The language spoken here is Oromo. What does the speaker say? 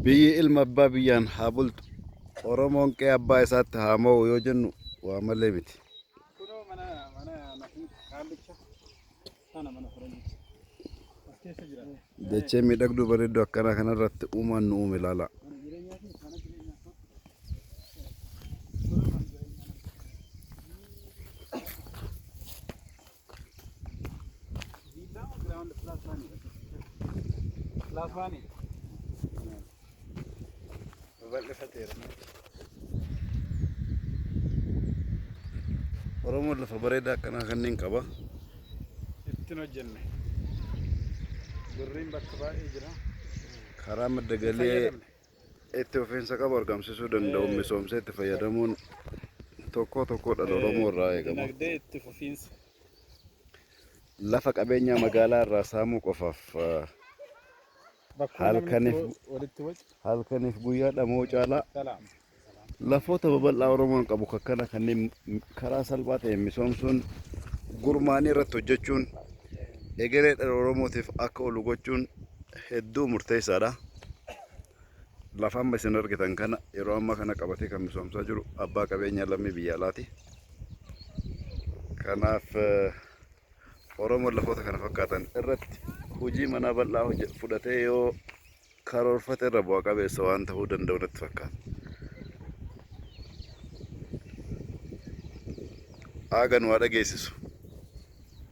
biyyi ilma abbaa biyyaan haa bultu. Oromoon qe'ee abbaa isaatti haa mo'u yoo jennu waa malee miti. Dachee miidhagduu bareedduu akkanaa kanarratti uumaan nu uume ilaala. Oromoon lafa bareedaa akkanaa kanneen qaba. Ittiin hojjenne. Birriin bakka baay'ee jira. Karaa madda galii itti ofiinsa qabu argamsiisuu danda'u misoomsee itti fayyadamuun tokko tokkodha Oromoo irraa eegama. Dinagdee itti fufiinsa. Lafa qabeenyaa magaalaa irraa saamuu qofaaf halkaniif guyyaa dhamoo caalaa lafoota babal'aa Oromoon qabu akkana kanneen karaa salphaa ta'een misoomsuun gurmaanii irratti hojjechuun egeree dhala Oromootiif akka oolu gochuun hedduu murteessaadha. Lafa amma isin argitan kana yeroo ammaa kana qabatee kan misoomsaa jiru abbaa qabeenyaa lammii biyya alaati. Kanaaf Oromoon lafoota kana fakkaatan irratti hojii manaa bal'aa fudhatee yoo karoorfate irra bu'a qabeessa waan ta'uu danda'u natti fakkaata. Aagan waa dhageessisu.